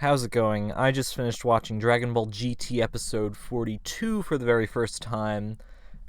How's it going? I just finished watching Dragon Ball GT episode 42 for the very first time,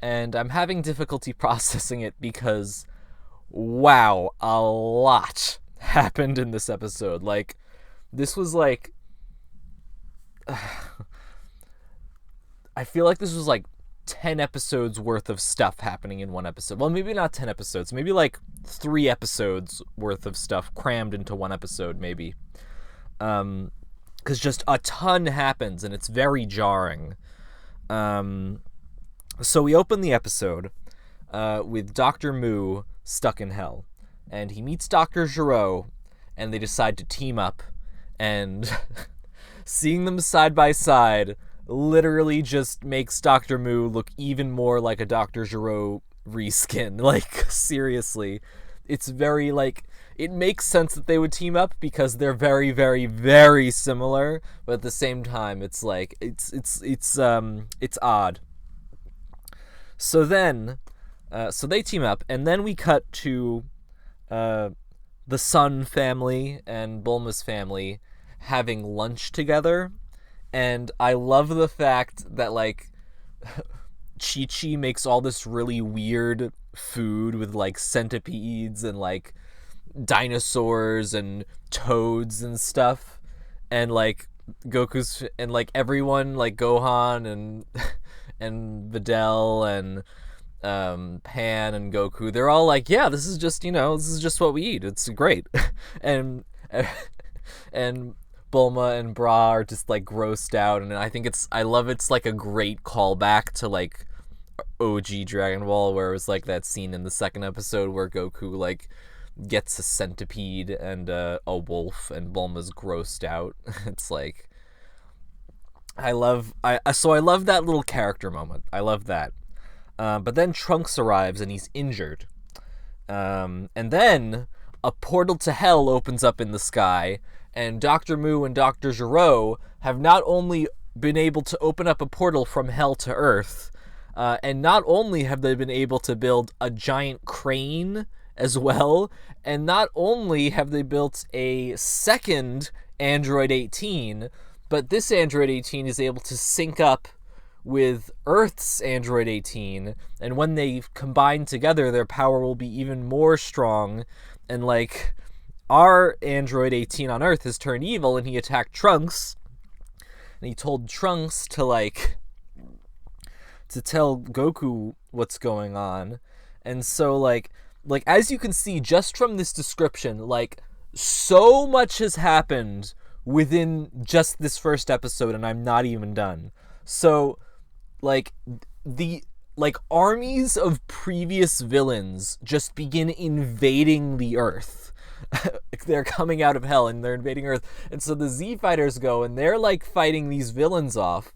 and I'm having difficulty processing it because, wow, a lot happened in this episode. This was I feel like this was 10 episodes worth of stuff happening in one episode. Well, maybe not 10 episodes, maybe 3 episodes worth of stuff crammed into one episode, maybe. Because just a ton happens, and it's very jarring. So we open the episode with Dr. Mu stuck in hell, and he meets Dr. Gero, and they decide to team up, and seeing them side by side literally just makes Dr. Mu look even more like a Dr. Gero reskin. Seriously. It's very, it makes sense that they would team up because they're very, very, very similar, but at the same time, it's odd. So then, so they team up, and then we cut to the Sun family and Bulma's family having lunch together, and I love the fact that, Chi-Chi makes all this really weird food with, centipedes and, dinosaurs and toads and stuff, and, Goku's, and, everyone, Gohan and and Videl and Pan and Goku, they're all yeah, this is just what we eat. It's great. and Bulma and Bra are just grossed out, and I love it's a great callback to OG Dragon Ball, where it was that scene in the second episode where Goku gets a centipede and a wolf, and Bulma's grossed out. It's I love that little character moment. I love that. But then Trunks arrives and he's injured. And then a portal to hell opens up in the sky, and Dr. Mu and Dr. Gero have not only been able to open up a portal from hell to Earth, and not only have they been able to build a giant crane as well, and not only have they built a second Android 18, but this Android 18 is able to sync up with Earth's Android 18, and when they combine together, their power will be even more strong, and our Android 18 on Earth has turned evil, and he attacked Trunks, and he told Trunks to to tell Goku what's going on. And so as you can see just from this description, so much has happened within just this first episode, and I'm not even done. So the armies of previous villains just begin invading the Earth. They're coming out of hell and they're invading Earth, and so the Z Fighters go and they're fighting these villains off,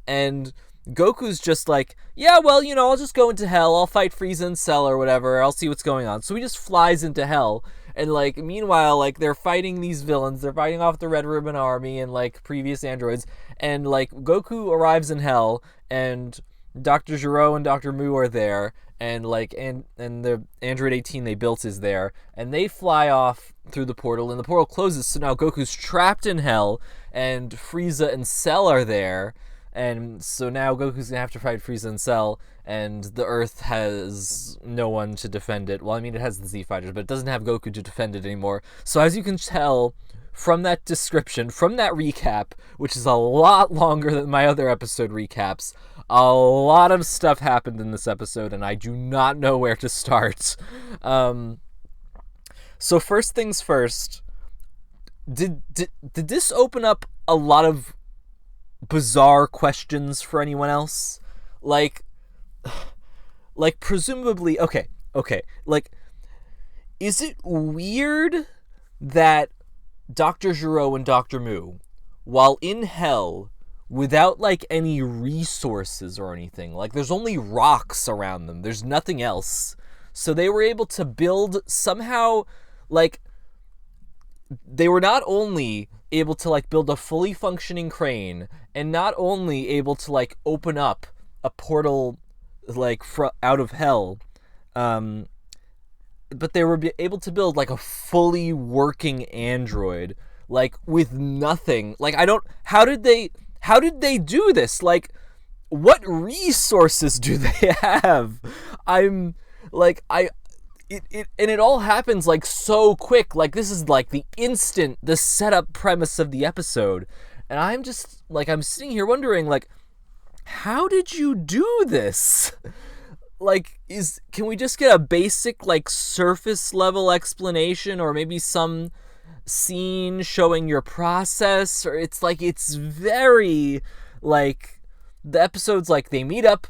and Goku's just yeah, well, I'll just go into hell, I'll fight Frieza and Cell or whatever, I'll see what's going on. So he just flies into hell, and meanwhile, they're fighting these villains, they're fighting off the Red Ribbon Army and previous androids, and Goku arrives in hell, and Dr. Gero and Dr. Mu are there, and and the Android 18 they built is there, and they fly off through the portal, and the portal closes, so now Goku's trapped in hell, and Frieza and Cell are there, and so now Goku's gonna have to fight Frieza and Cell, and the Earth has no one to defend it. Well, I mean, it has the Z Fighters, but it doesn't have Goku to defend it anymore. So as you can tell from that description, from that recap, which is a lot longer than my other episode recaps, a lot of stuff happened in this episode, and I do not know where to start. So first things first, did this open up a lot of bizarre questions for anyone else? Presumably, okay, is it weird that Dr. Gero and Dr. Mu, while in hell, without any resources or anything, there's only rocks around them, there's nothing else, so they were able to build somehow, they were not only able to build a fully functioning crane, and not only able to open up a portal out of hell, but they were able to build a fully working android. like with nothing. Like how did they do this? Like what resources do they have? I'm like it all happens like so quick. Like this is like the setup premise of the episode. And I'm just like I'm sitting here wondering like how did you do this? Like can we just get a basic like surface level explanation, or maybe some scene showing your process? Or it's very like the episode's like they meet up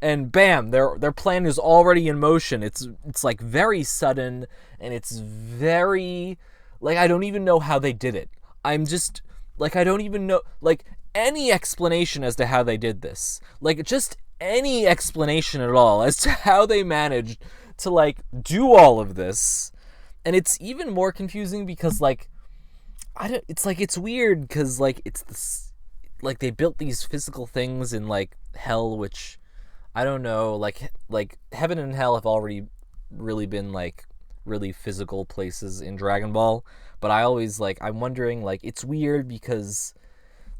and bam, their plan is already in motion. It's like very sudden, and it's very like I don't even know how they did it. I'm just like I don't even know like any explanation as to how they did this. Like just any explanation at all as to how they managed to like do all of this. And it's even more confusing because like it's weird because like it's this like they built these physical things in like hell, which I don't know, like heaven and hell have already really been like really physical places in Dragon Ball, but I always like I'm wondering like it's weird because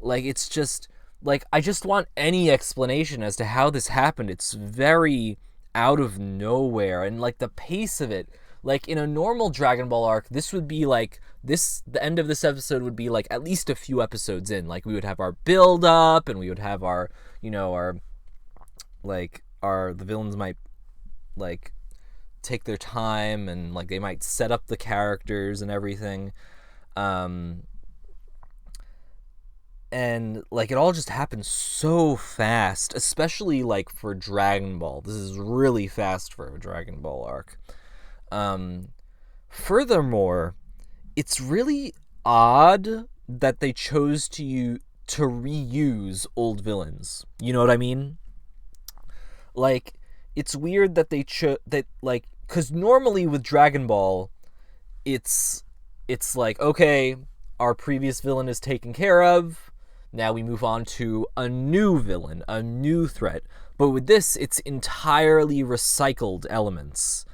like it's just like I just want any explanation as to how this happened. It's very out of nowhere, and like the pace of it, like in a normal Dragon Ball arc, this would be like the end of this episode would be like at least a few episodes in. Like we would have our build up, and we would have our the villains might like take their time, and like they might set up the characters and everything. And like it all just happens so fast, especially like for Dragon Ball. This is really fast for a Dragon Ball arc. Furthermore, it's really odd that they chose to reuse old villains. You know what I mean? Like it's weird that they that like cuz normally with Dragon Ball it's like okay, our previous villain is taken care of. Now we move on to a new villain, a new threat. But with this, it's entirely recycled elements.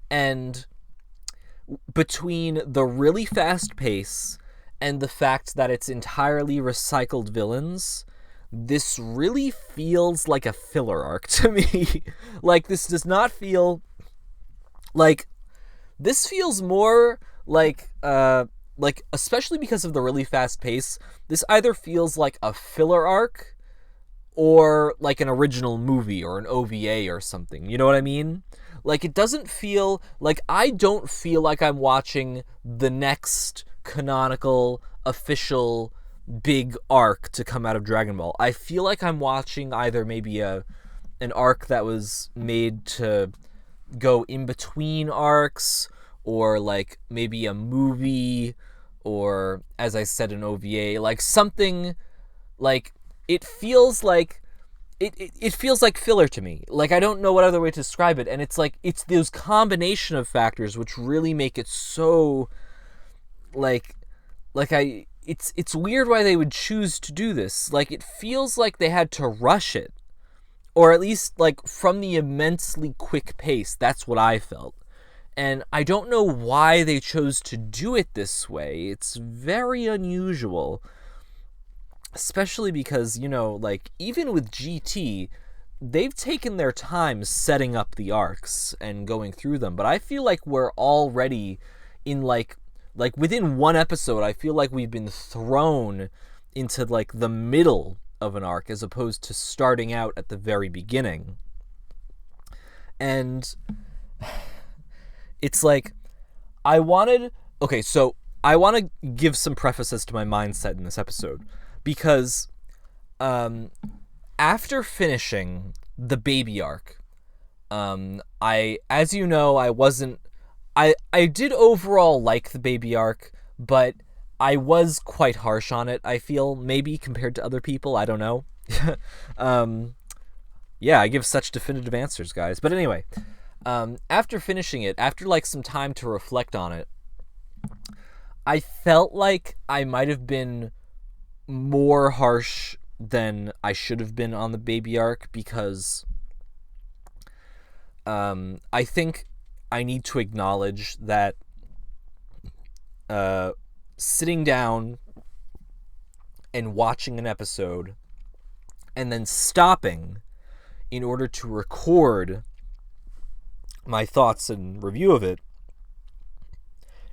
And between the really fast pace and the fact that it's entirely recycled villains, this really feels like a filler arc to me. Like, this does not feel like... This feels more like especially because of the really fast pace, this either feels like a filler arc or like an original movie or an OVA or something. You know what I mean? Like it doesn't feel like I don't feel like I'm watching the next canonical official big arc to come out of Dragon Ball. I feel like I'm watching either maybe an arc that was made to go in between arcs, or like maybe a movie, or as I said, an OVA, like something like it feels like it feels like filler to me. Like I don't know what other way to describe it, and it's like it's those combination of factors which really make it so it's weird why they would choose to do this. Like it feels like they had to rush it, or at least like from the immensely quick pace. That's what I felt. And I don't know why they chose to do it this way. It's very unusual. Especially because, you know, like, even with GT, they've taken their time setting up the arcs and going through them. But I feel like we're already in, like within one episode, I feel like we've been thrown into, like, the middle of an arc as opposed to starting out at the very beginning. And... it's like, I want to give some prefaces to my mindset in this episode, because after finishing the baby arc, as you know, I did overall like the baby arc, but I was quite harsh on it, I feel, maybe compared to other people, I don't know. Yeah, I give such definitive answers, guys. But anyway, after finishing it, after like some time to reflect on it, I felt like I might have been more harsh than I should have been on the baby arc, because I think I need to acknowledge that sitting down and watching an episode and then stopping in order to record my thoughts and review of it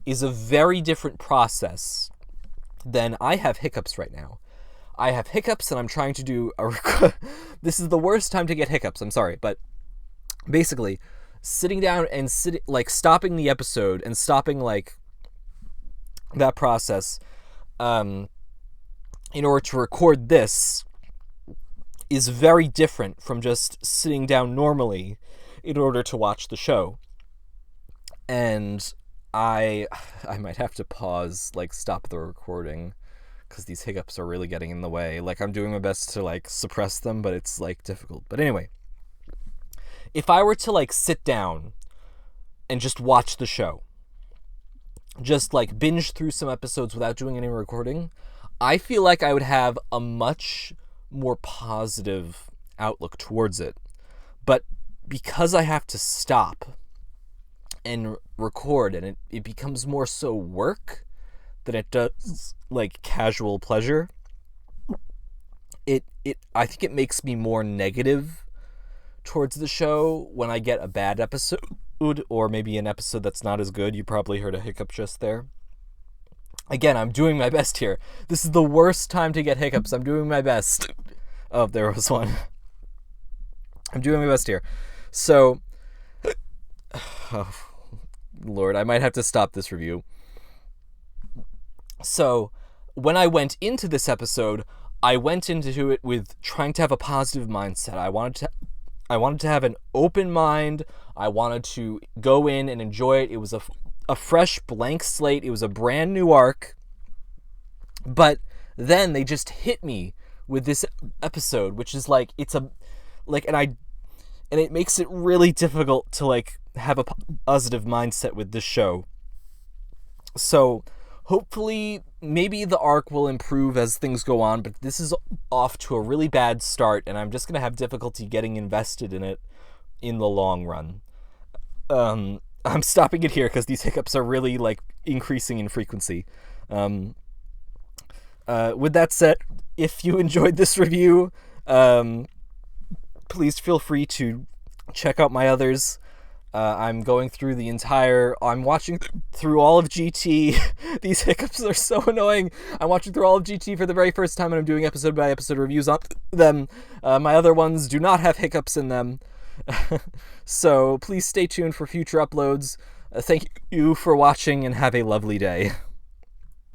is a very different process than I have hiccups right now. I have hiccups and I'm trying to do a this is the worst time to get hiccups, I'm sorry, but basically sitting down and stopping the episode and stopping that process in order to record this is very different from just sitting down normally in order to watch the show. And I might have to pause, stop the recording, because these hiccups are really getting in the way. I'm doing my best to suppress them, but it's difficult. But anyway, if I were to sit down and just watch the show, just binge through some episodes without doing any recording, I feel like I would have a much more positive outlook towards it. But because I have to stop and record, and it becomes more so work than it does casual pleasure, I think it makes me more negative towards the show when I get a bad episode, or maybe an episode that's not as good. You probably heard a hiccup just there. Again, I'm doing my best here. This is the worst time to get hiccups. I'm doing my best. Oh, there was one. I'm doing my best here. So, oh, Lord, I might have to stop this review. So, when I went into this episode, I went into it with trying to have a positive mindset. I wanted to have an open mind. I wanted to go in and enjoy it. It was a fresh blank slate. It was a brand new arc. But then they just hit me with this episode, which is and it makes it really difficult to have a positive mindset with this show. So hopefully maybe the arc will improve as things go on, but this is off to a really bad start, and I'm just going to have difficulty getting invested in it in the long run. I'm stopping it here because these hiccups are really increasing in frequency. With that said, if you enjoyed this review, please feel free to check out my others. I'm going through I'm watching through all of GT. These hiccups are so annoying. I'm watching through all of GT for the very first time, and I'm doing episode by episode reviews on them. My other ones do not have hiccups in them. So please stay tuned for future uploads. Thank you for watching, and have a lovely day.